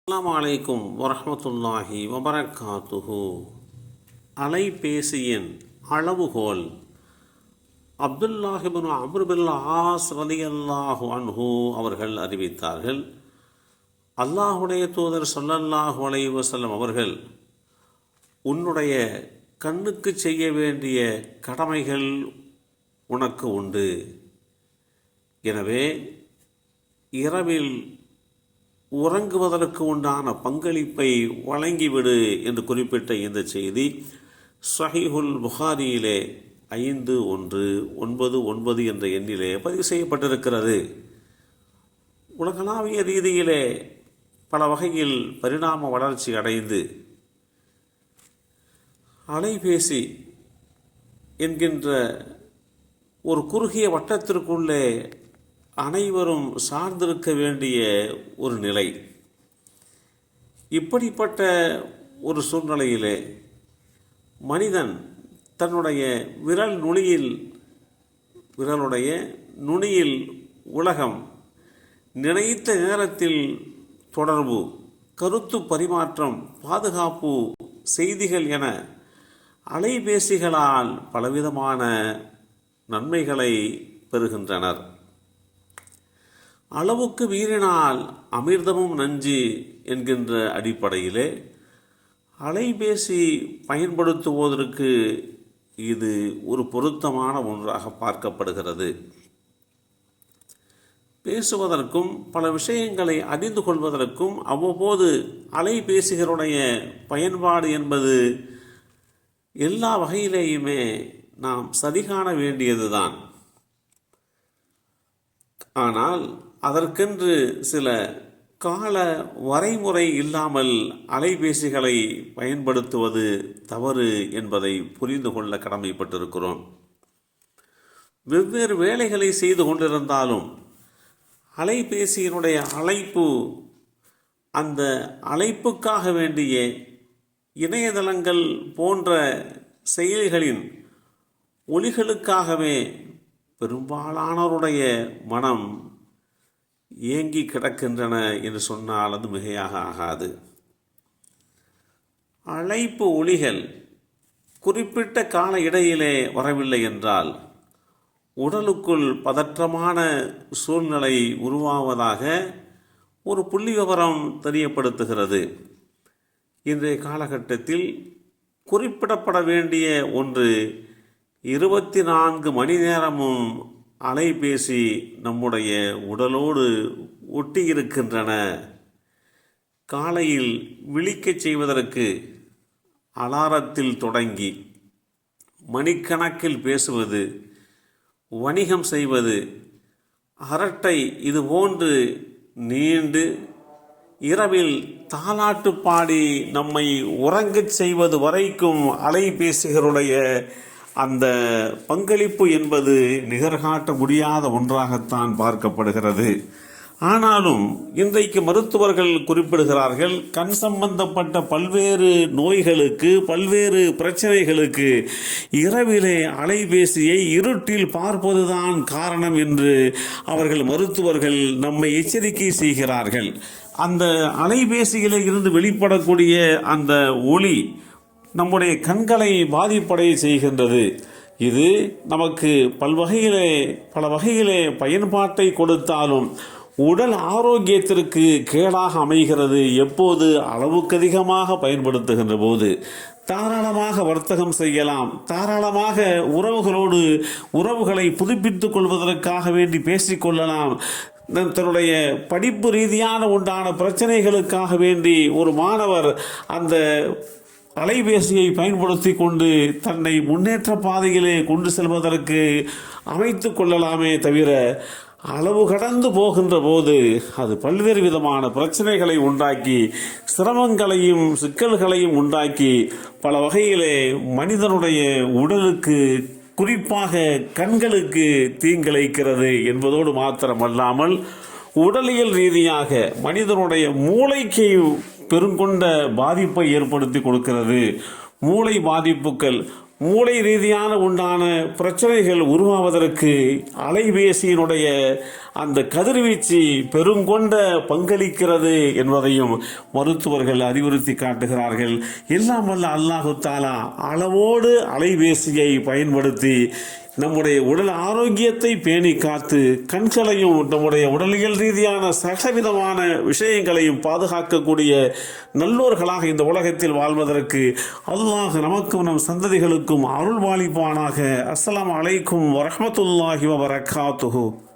அஸ்ஸலாமு அலைக்கும் வரஹ்மத்துல்லாஹி வபரகாத்துஹு. அலைபேசியின் அளவுகோல். அப்துல்லாஹ் இப்னு அம்ர் பின் ஆஸ் ரலியல்லாஹு அன்ஹு அவர்கள் அறிவித்தார்கள், அல்லாஹுடைய தூதர் ஸல்லல்லாஹு அலைஹி வஸல்லம் அவர்கள், உன்னுடைய கண்ணுக்கு செய்ய வேண்டிய கடமைகள் உனக்கு உண்டு. எனவே இரவில் உறங்குவதற்கு உண்டான பங்களிப்பை வழங்கிவிடு என்று குறிப்பிட்ட இந்த செய்தி ஸஹீஹுல் புகாரியிலே 5199 என்ற எண்ணிலே பதிவு செய்யப்பட்டிருக்கிறது. உலகளாவிய ரீதியிலே பல வகையில் பரிணாம வளர்ச்சி அடைந்து அலைபேசி என்கின்ற ஒரு குறுகிய வட்டத்திற்குள்ளே அனைவரும் சார்ந்திருக்க வேண்டிய ஒரு நிலை. இப்படிப்பட்ட ஒரு சூழ்நிலையிலே மனிதன் தன்னுடைய விரலுடைய நுனியில் உலகம், நினைத்த நேரத்தில் தொடர்பு, கருத்து பரிமாற்றம், பாதுகாப்பு, செய்திகள் என அலைபேசிகளால் பலவிதமான நன்மைகளை பெறுகின்றனர். அளவுக்கு மீறினால் அமிர்தமும் நஞ்சு என்கின்ற அடிப்படையிலே அலைபேசி பயன்படுத்துவதற்கு இது ஒரு பொருத்தமான ஒன்றாக பார்க்கப்படுகிறது. பேசுவதற்கும் பல விஷயங்களை அறிந்து கொள்வதற்கும் அவ்வப்போது அலைபேசிகளுடைய பயன்பாடு என்பது எல்லா வகையிலேயுமே நாம் சரிகாண வேண்டியதுதான். ஆனால் அதற்கென்று சில கால வரைமுறை இல்லாமல் அலைபேசிகளை பயன்படுத்துவது தவறு என்பதை புரிந்து கொள்ள கடமைப்பட்டிருக்கிறோம். வெவ்வேறு வேலைகளை செய்து கொண்டிருந்தாலும் அலைபேசியினுடைய அழைப்பு, அந்த அழைப்புக்காக வேண்டிய இணையதளங்கள் போன்ற செயல்களின் ஒலிகளுக்காகவே பெரும்பாலானோருடைய மனம் ஏங்கி கிடக்கின்றன என்று சொன்னால் அது மிகையாக ஆகாது. அழைப்பு ஒலிகள் குறிப்பிட்ட கால இடையிலே வரவில்லை என்றால் உடலுக்குள் பதற்றமான சூழ்நிலை உருவாவதாக ஒரு புள்ளி விவரம் தெரியப்படுத்துகிறது. இன்றைய காலகட்டத்தில் குறிப்பிடப்பட வேண்டிய ஒன்று, 24 மணி நேரமும் அலைபேசி நம்முடைய உடலோடு ஒட்டி இருக்கின்றன. காலையில் விழிக்கச் செய்வதற்கு அலாரத்தில் தொடங்கி மணிக்கணக்கில் பேசுவது, வணிகம் செய்வது, அரட்டை, இதுபோன்று நீண்டு இரவில் தாலாட்டு பாடி நம்மை உறங்கச் செய்வது வரைக்கும் அலைபேசிகளுடைய அந்த பங்களிப்பு என்பது நிகர்காட்ட முடியாத ஒன்றாகத்தான் பார்க்கப்படுகிறது. ஆனாலும் இன்றைக்கு மருத்துவர்கள் குறிப்பிடுகிறார்கள், கண் சம்பந்தப்பட்ட பல்வேறு நோய்களுக்கு, பல்வேறு பிரச்சனைகளுக்கு இரவிலே அலைபேசியை இருட்டில் பார்ப்பதுதான் காரணம் என்று மருத்துவர்கள் நம்மை எச்சரிக்கை செய்கிறார்கள். அந்த அலைபேசியிலே இருந்து வெளிப்படக்கூடிய அந்த ஒளி நம்முடைய கண்களை பாதிப்படைய செய்கின்றது. இது நமக்கு பல வகையிலே பயன்பாட்டை கொடுத்தாலும் உடல் ஆரோக்கியத்திற்கு கேடாக அமைகிறது. எப்போது? அளவுக்கு அதிகமாக பயன்படுத்துகின்ற போது. தாராளமாக வர்த்தகம் செய்யலாம், தாராளமாக உறவுகளை புதுப்பித்துக் கொள்வதற்காக வேண்டி பேசிக்கொள்ளலாம். தன்னுடைய படிப்பு ரீதியான உண்டான பிரச்சனைகளுக்காக வேண்டி ஒரு மாணவர் அந்த அலைபேசியை பயன்படுத்தி கொண்டு தன்னை முன்னேற்ற பாதையிலே கொண்டு செல்வதற்கு அமைத்து கொள்ளலாமே தவிர, அளவு கடந்து போகின்ற போது அது பல்வேறு விதமான பிரச்சனைகளை உண்டாக்கி, சிரமங்களையும் சிக்கல்களையும் உண்டாக்கி, பல வகையிலே மனிதனுடைய உடலுக்கு, குறிப்பாக கண்களுக்கு தீங்கிழைக்கிறது என்பதோடு மாத்திரமல்லாமல் உடலியல் ரீதியாக மனிதனுடைய மூளைக்கு பெருங்கொண்ட பாதிப்பை ஏற்படுத்தி கொடுக்கிறது. மூளை பாதிப்புகள், மூளை ரீதியான உண்டான பிரச்சனைகள் உருவாவதற்கு அலைபேசியினுடைய அந்த கதிர்வீச்சு பெருங்கொண்ட பங்களிக்கிறது என்பதையும் மருத்துவர்கள் அறிவுறுத்தி காட்டுகிறார்கள். எல்லாம் வல்ல அல்லாஹு தஆலா அளவோடு அலைபேசியை பயன்படுத்தி நம்முடைய உடல் ஆரோக்கியத்தை பேணி காத்து கண்களையும் நம்முடைய உடலியல் ரீதியான சகவிதமான விஷயங்களையும் பாதுகாக்கக்கூடிய நல்லோர்களாக இந்த உலகத்தில் வாழ்வதற்கு அல்லாஹ் நமக்கும் நம் சந்ததிகளுக்கும் அருள் வாலிப்பானாக. அஸ்ஸலாமு அலைக்கும் வரஹ்மத்துல்லாஹி வபரகாத்துஹு.